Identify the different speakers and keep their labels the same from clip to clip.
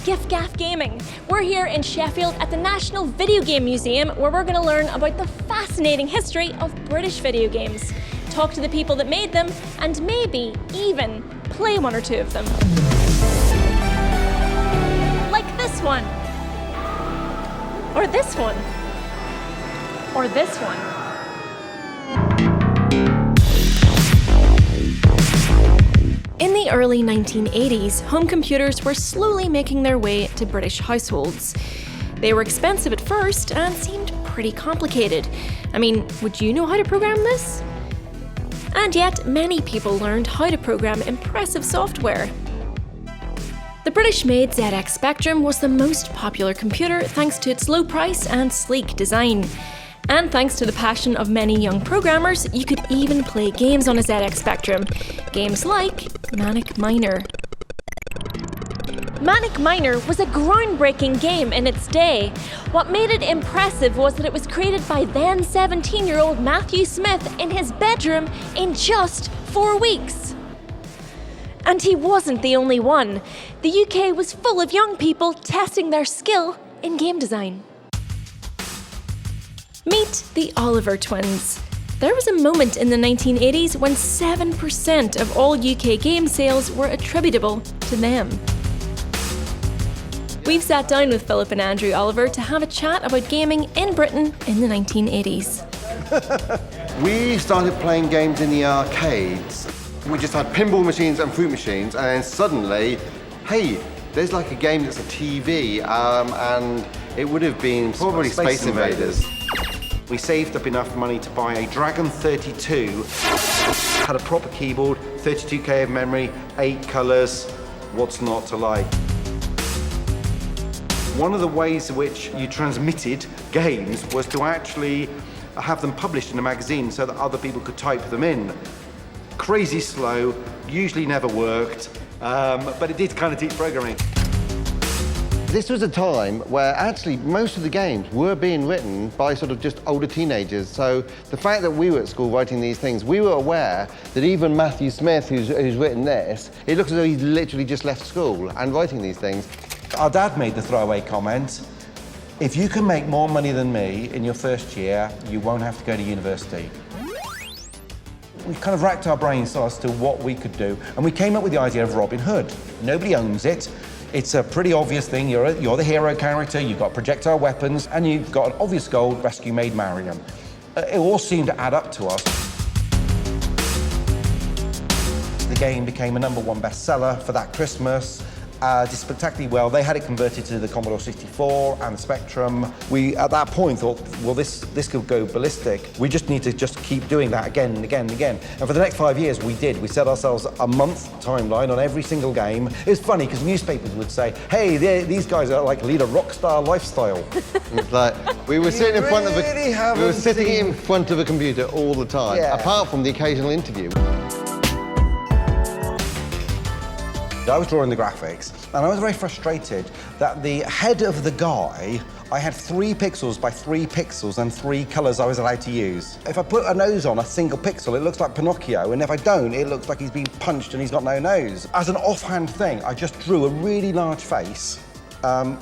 Speaker 1: giffgaff gaming. We're here in Sheffield at the National Video Game Museum, where we're going to learn about the fascinating history of British video games, talk to the people that made them, and maybe even play one or two of them. Like this one. Or this one. Or this one. In the early 1980s, home computers were slowly making their way to British households. They were expensive at first and seemed pretty complicated. I mean, would you know how to program this? And yet, many people learned how to program impressive software. The British-made ZX Spectrum was the most popular computer thanks to its low price and sleek design. And thanks to the passion of many young programmers, you could even play games on a ZX Spectrum. Games like Manic Miner. Manic Miner was a groundbreaking game in its day. What made it impressive was that it was created by then 17-year-old Matthew Smith in his bedroom in just 4 weeks. And he wasn't the only one. The UK was full of young people testing their skill in game design. Meet the Oliver twins. There was a moment in the 1980s when 7% of all UK game sales were attributable to them. We've sat down with Philip and Andrew Oliver to have a chat about gaming in Britain in the 1980s.
Speaker 2: We started playing games in the arcades. We just had pinball machines and fruit machines, and then suddenly, hey, there's like a game that's a TV, and it would have been probably Space Invaders. We saved up enough money to buy a Dragon 32, had a proper keyboard, 32K of memory, 8 colours, what's not to like? One of the ways in which you transmitted games was to actually have them published in a magazine so that other people could type them in. Crazy slow, usually never worked, but it did kind of teach programming.
Speaker 3: This was a time where actually most of the games were being written by sort of just older teenagers. So the fact that we were at school writing these things, we were aware that even Matthew Smith, who's written this, it looks as though he's literally just left school and writing these things.
Speaker 4: Our dad made the throwaway comment, if you can make more money than me in your first year, you won't have to go to university. We kind of racked our brains as to what we could do, and we came up with the idea of Robin Hood. Nobody owns it. It's a pretty obvious thing. You're the hero character, you've got projectile weapons, and you've got an obvious goal, rescue Maid Marian. It all seemed to add up to us. The game became a #1 bestseller for that Christmas. Did spectacularly well. They had it converted to the Commodore 64 and the Spectrum. We, at that point, thought, well, this could go ballistic. We just need to just keep doing that again and again and again. And for the next 5 years, we did. We set ourselves a month timeline on every single game. It was funny, because newspapers would say, hey, these guys are like lead a rock star lifestyle.
Speaker 3: It's like, we were sitting in front of a computer all the time, apart from the occasional interview.
Speaker 4: I was drawing the graphics, and I was very frustrated that the head of the guy, I had 3 pixels by 3 pixels and 3 colours I was allowed to use. If I put a nose on a single pixel, it looks like Pinocchio, and if I don't, it looks like he's been punched and he's got no nose. As an offhand thing, I just drew a really large face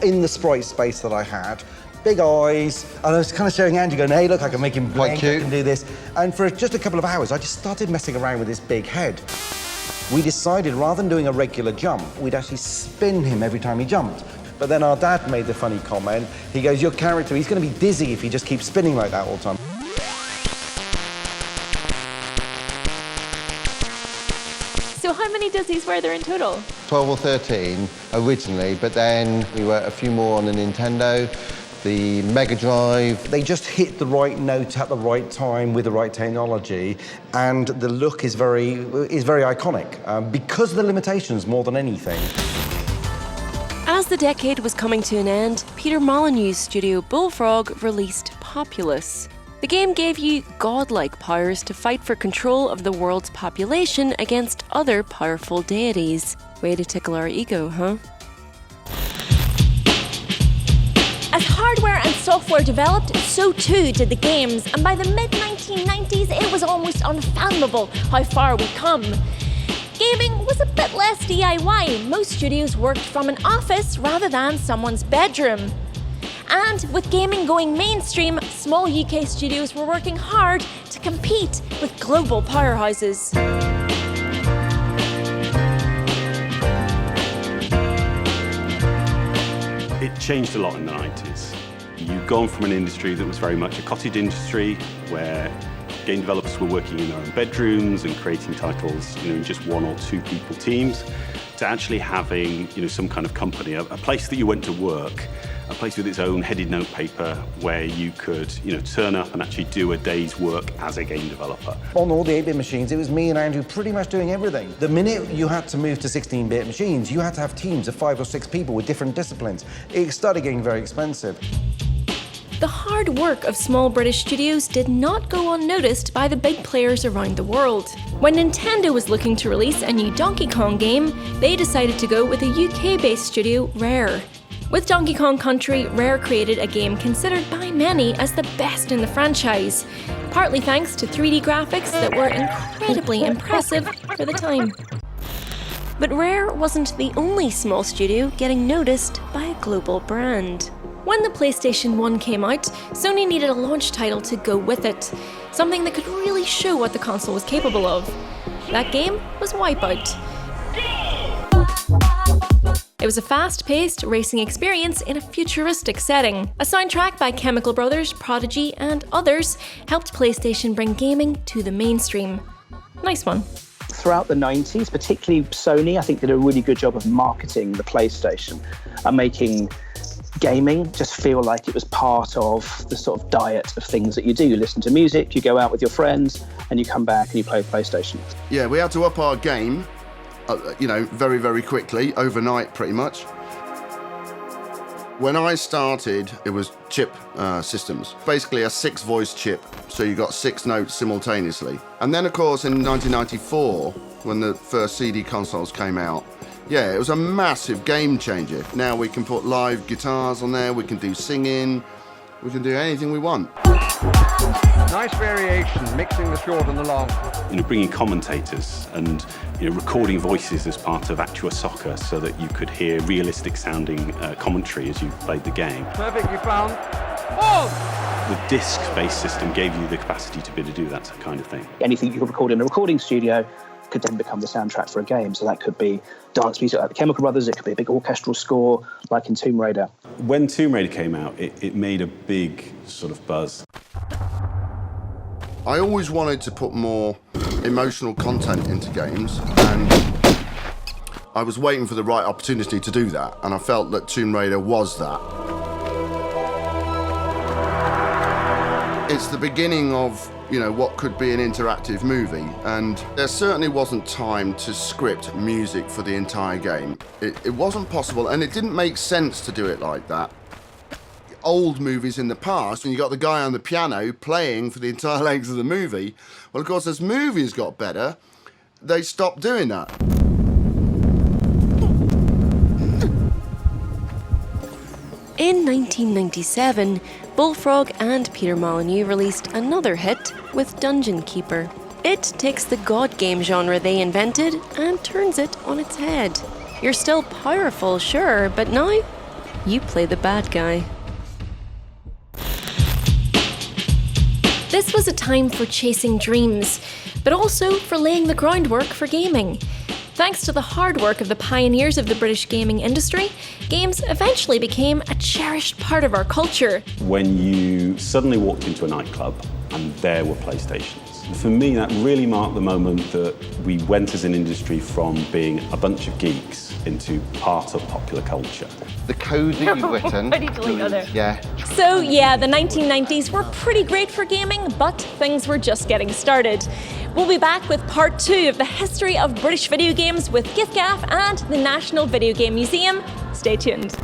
Speaker 4: in the sprite space that I had. Big eyes, and I was kind of showing Andrew, going, hey, look, I can make him blink, I can do this. And for just a couple of hours, I just started messing around with this big head. We decided, rather than doing a regular jump, we'd actually spin him every time he jumped. But then our dad made the funny comment. He goes, your character, he's going to be dizzy if he just keeps spinning like that all the time.
Speaker 1: So how many dizzies were there in total?
Speaker 3: 12 or 13 originally, but then we were a few more on the Nintendo, the Mega Drive.
Speaker 4: They just hit the right note at the right time with the right technology, and the look is very iconic because of the limitations more than anything.
Speaker 5: As the decade was coming to an end, Peter Molyneux's studio Bullfrog released Populous. The game gave you godlike powers to fight for control of the world's population against other powerful deities. Way to tickle our ego, huh?
Speaker 1: As hardware and software developed, so too did the games, and by the mid-1990s it was almost unfathomable how far we'd come. gaming was a bit less DIY. Most studios worked from an office rather than someone's bedroom. And with gaming going mainstream, small UK studios were working hard to compete with global powerhouses.
Speaker 6: It changed a lot in the 90s. You've gone from an industry that was very much a cottage industry where game developers were working in their own bedrooms and creating titles, in just 1 or 2 people teams, to actually having, some kind of company, a place that you went to work, a place with its own headed notepaper where you could, turn up and actually do a day's work as a game developer.
Speaker 4: On all the 8-bit machines, it was me and Andrew pretty much doing everything. The minute you had to move to 16-bit machines, you had to have teams of 5 or 6 people with different disciplines. It started getting very expensive.
Speaker 1: The hard work of small British studios did not go unnoticed by the big players around the world. When Nintendo was looking to release a new Donkey Kong game, they decided to go with a UK-based studio, Rare. With Donkey Kong Country, Rare created a game considered by many as the best in the franchise, partly thanks to 3D graphics that were incredibly impressive for the time. But Rare wasn't the only small studio getting noticed by a global brand. When the PlayStation 1 came out, Sony needed a launch title to go with it, something that could really show what the console was capable of. That game was Wipeout. It was a fast-paced racing experience in a futuristic setting. A soundtrack by Chemical Brothers, Prodigy, and others helped PlayStation bring gaming to the mainstream. Nice one.
Speaker 7: Throughout the 90s, particularly Sony, I think did a really good job of marketing the PlayStation and making gaming just feel like it was part of the sort of diet of things that you do. You listen to music, you go out with your friends, and you come back and you play PlayStation.
Speaker 8: Yeah, we had to up our game, very, very quickly, overnight pretty much. When I started, it was chip systems. Basically a 6-voice chip, so you got 6 notes simultaneously. And then, of course, in 1994, when the first CD consoles came out, yeah, it was a massive game changer. Now we can put live guitars on there, we can do singing, we can do anything we want.
Speaker 3: Nice variation, mixing the short and the long.
Speaker 6: Bringing commentators and recording voices as part of Actua Soccer so that you could hear realistic sounding commentary as you played the game.
Speaker 3: Perfectly found. Oh!
Speaker 6: The disc-based system gave you the capacity to be able to do that kind of thing.
Speaker 7: Anything you could record in a recording studio could then become the soundtrack for a game. So that could be dance music like the Chemical Brothers, it could be a big orchestral score like in Tomb Raider.
Speaker 6: When Tomb Raider came out, it made a big sort of buzz.
Speaker 8: I always wanted to put more emotional content into games, and I was waiting for the right opportunity to do that, and I felt that Tomb Raider was that. It's the beginning of, what could be an interactive movie, and there certainly wasn't time to script music for the entire game. It wasn't possible, and it didn't make sense to do it like that. Old movies in the past, when you got the guy on the piano playing for the entire length of the movie, well, of course, as movies got better, they stopped doing that.
Speaker 5: In 1997, Bullfrog and Peter Molyneux released another hit with Dungeon Keeper. It takes the god game genre they invented and turns it on its head. You're still powerful, sure, but now you play the bad guy.
Speaker 1: This was a time for chasing dreams, but also for laying the groundwork for gaming. Thanks to the hard work of the pioneers of the British gaming industry, games eventually became a cherished part of our culture.
Speaker 6: When you suddenly walked into a nightclub and there were PlayStations, for me that really marked the moment that we went as an industry from being a bunch of geeks into part of popular culture.
Speaker 3: The code that you've written. Yeah.
Speaker 1: So yeah, the 1990s were pretty great for gaming, but things were just getting started. We'll be back with part 2 of the history of British video games with giffgaff and the National Video Game Museum. Stay tuned.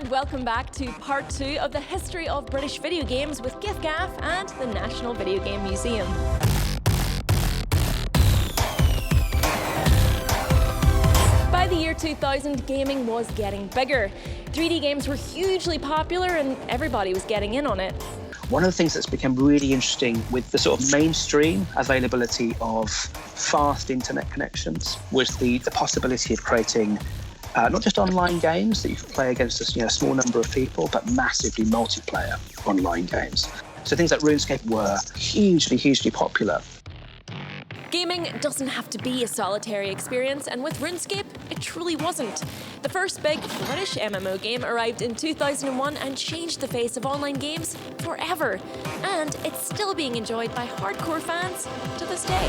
Speaker 1: Welcome back to part 2 of the history of British video games with giffgaff and the National Video Game Museum. 2000, gaming was getting bigger. 3D games were hugely popular and everybody was getting in on it.
Speaker 7: One of the things that's become really interesting with the sort of mainstream availability of fast internet connections was the possibility of creating not just online games that you can play against a small number of people, but massively multiplayer online games. So things like RuneScape were hugely, hugely popular.
Speaker 1: Gaming doesn't have to be a solitary experience, and with RuneScape, it truly wasn't. The first big British MMO game arrived in 2001 and changed the face of online games forever. And it's still being enjoyed by hardcore fans to this day.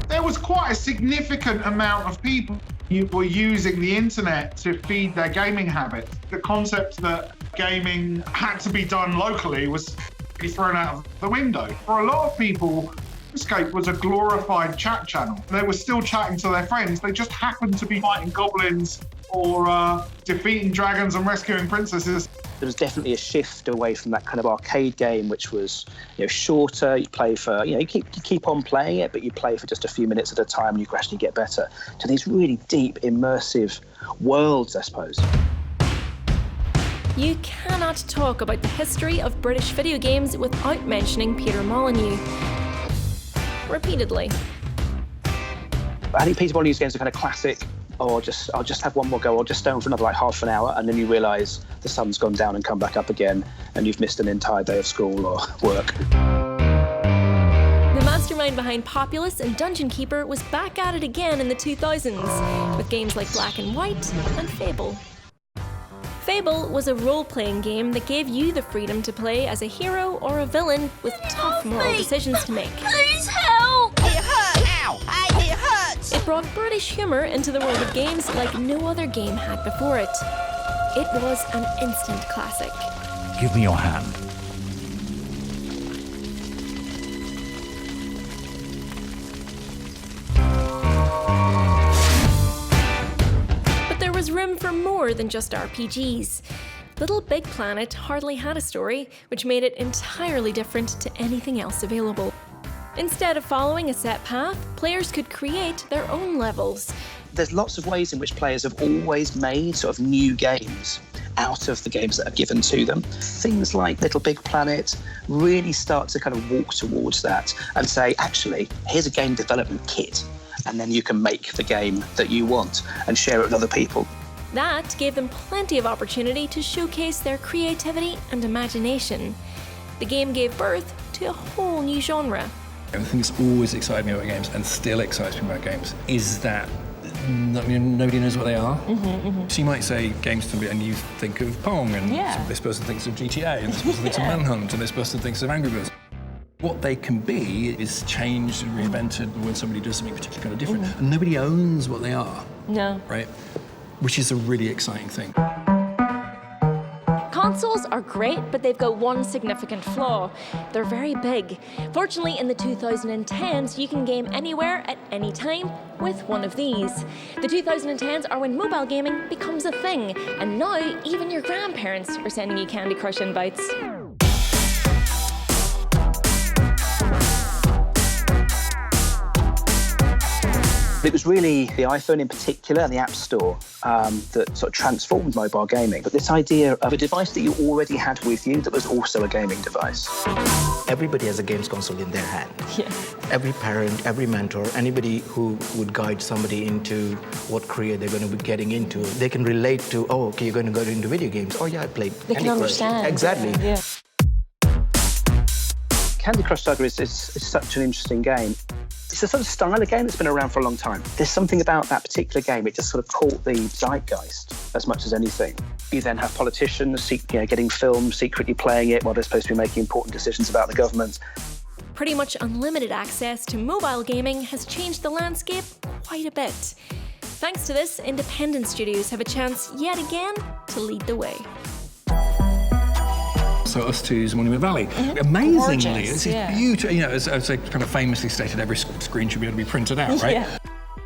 Speaker 9: There was quite a significant amount of people who were using the internet to feed their gaming habits. The concept that gaming had to be done locally was thrown out of the window. For a lot of people, RuneScape was a glorified chat channel. They were still chatting to their friends. They just happened to be fighting goblins or defeating dragons and rescuing princesses.
Speaker 7: There was definitely a shift away from that kind of arcade game, which was shorter. You play for you keep on playing it, but you play for just a few minutes at a time, and you gradually get better. To these really deep, immersive worlds, I suppose.
Speaker 1: You cannot talk about the history of British video games without mentioning Peter Molyneux. Repeatedly.
Speaker 7: I think Peter Molyneux's games are kind of classic, or I'll just have one more go, or just stay on for another half an hour, and then you realise the sun's gone down and come back up again, and you've missed an entire day of school or work.
Speaker 1: The mastermind behind Populous and Dungeon Keeper was back at it again in the 2000s, with games like Black and White and Fable. Fable was a role-playing game that gave you the freedom to play as a hero or a villain with tough moral decisions to make.
Speaker 10: Please help! It hurts! Ow! It hurts!
Speaker 1: It brought British humour into the world of games like no other game had before it. It was an instant classic.
Speaker 11: Give me your hand.
Speaker 1: There was room for more than just RPGs. Little Big Planet hardly had a story, which made it entirely different to anything else available. Instead of following a set path, players could create their own levels.
Speaker 7: There's lots of ways in which players have always made sort of new games out of the games that are given to them. Things like Little Big Planet really start to kind of walk towards that and say, actually, here's a game development kit. And then you can make the game that you want and share it with other people.
Speaker 1: That gave them plenty of opportunity to showcase their creativity and imagination. The game gave birth to a whole new genre.
Speaker 12: The thing that's always excited me about games, and still excites me about games, is that nobody knows what they are. So you might say games to me, and you think of Pong, and this person thinks of GTA, and this person thinks of Manhunt, and this person thinks of Angry Birds. What they can be is changed and reinvented when somebody does something particularly kind of different, and nobody owns what they are.
Speaker 1: No.
Speaker 12: Right? Which is a really exciting thing.
Speaker 1: Consoles are great, but they've got one significant flaw. They're very big. Fortunately, in the 2010s, you can game anywhere at any time with one of these. The 2010s are when mobile gaming becomes a thing, and now even your grandparents are sending you Candy Crush invites.
Speaker 7: It was really the iPhone in particular and the App Store that sort of transformed mobile gaming. But this idea of a device that you already had with you that was also a gaming device.
Speaker 13: Everybody has a games console in their hand.
Speaker 1: Yeah.
Speaker 13: Every parent, every mentor, anybody who would guide somebody into what career they're going to be getting into, they can relate to, oh, okay, you're going to go into video games. Oh, yeah, I played
Speaker 1: They can understand.
Speaker 13: Exactly.
Speaker 1: Yeah.
Speaker 7: Candy Crush Saga is such an interesting game. It's a sort of style of game that's been around for a long time. There's something about that particular game, it just sort of caught the zeitgeist as much as anything. You then have politicians getting filmed, secretly playing it while they're supposed to be making important decisions about the government.
Speaker 1: Pretty much unlimited access to mobile gaming has changed the landscape quite a bit. Thanks to this, independent studios have a chance yet again to lead the way.
Speaker 12: So Us Two's Monument Valley. Amazingly,
Speaker 1: Gorgeous,
Speaker 12: this is beautiful. You know, as I kind of famously stated, every screen should be able to be printed out, right?
Speaker 1: Yeah.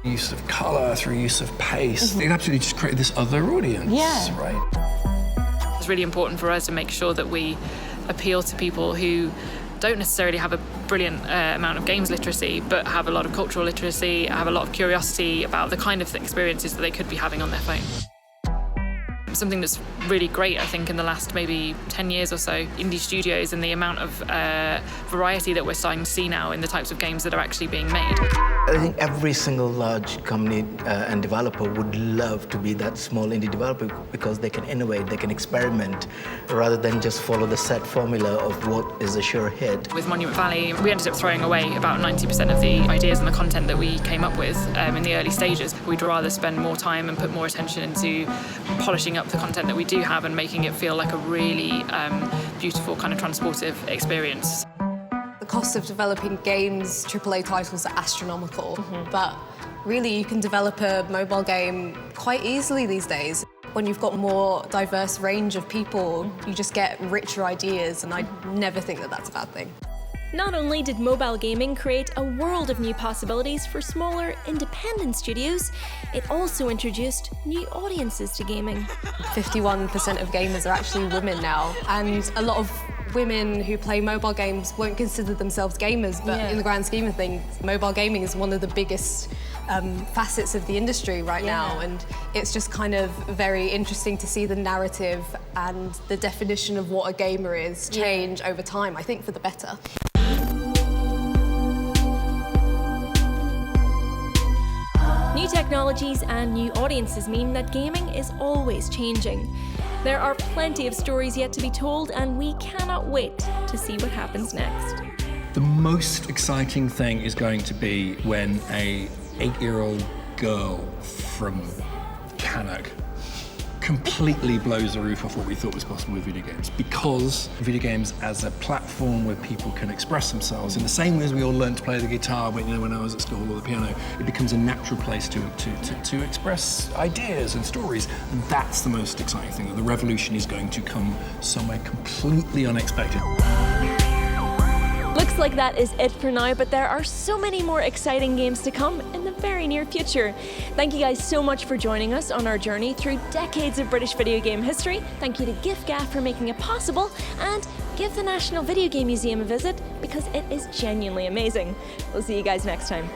Speaker 12: Use of colour through use of pace. It absolutely just created this other audience, right?
Speaker 14: It's really important for us to make sure that we appeal to people who
Speaker 11: don't necessarily have a brilliant amount of games literacy, but have a lot of cultural literacy, have a lot of curiosity about the kind of experiences that they could be having on their phone. Something that's really great, I think, in the last maybe 10 years or so, indie studios and the amount of variety that we're starting to see now in the types of games that are actually being made.
Speaker 13: I think every single large company and developer would love to be that small indie developer because they can innovate, they can experiment, rather than just follow the set formula of what is a sure hit.
Speaker 11: With Monument Valley, we ended up throwing away about 90% of the ideas and the content that we came up with in the early stages. We'd rather spend more time and put more attention into polishing up the content that we do have and making it feel like a really beautiful kind of transportive experience.
Speaker 14: The cost of developing games, AAA titles, are astronomical, but really you can develop a mobile game quite easily these days. When you've got more diverse range of people, you just get richer ideas, and I never think that that's a bad thing.
Speaker 1: Not only did mobile gaming create a world of new possibilities for smaller, independent studios, it also introduced new audiences to gaming.
Speaker 14: 51% of gamers are actually women now, and a lot of women who play mobile games won't consider themselves gamers, but in the grand scheme of things, mobile gaming is one of the biggest facets of the industry right now, and it's just kind of very interesting to see the narrative and the definition of what a gamer is change over time, I think for the better.
Speaker 1: New technologies and new audiences mean that gaming is always changing. There are plenty of stories yet to be told, and we cannot wait to see what happens next.
Speaker 12: The most exciting thing is going to be when a 8-year-old girl from Cannock completely blows the roof off what we thought was possible with video games, because video games as a platform where people can express themselves in the same way as we all learned to play the guitar when I was at school, or the piano, it becomes a natural place to express ideas and stories, and that's the most exciting thing, that the revolution is going to come somewhere completely unexpected.
Speaker 1: Looks like that is it for now, but there are so many more exciting games to come in the very near future. Thank you guys so much for joining us on our journey through decades of British video game history. Thank you to giffgaff for making it possible, and give the National Video Game Museum a visit because it is genuinely amazing. We'll see you guys next time.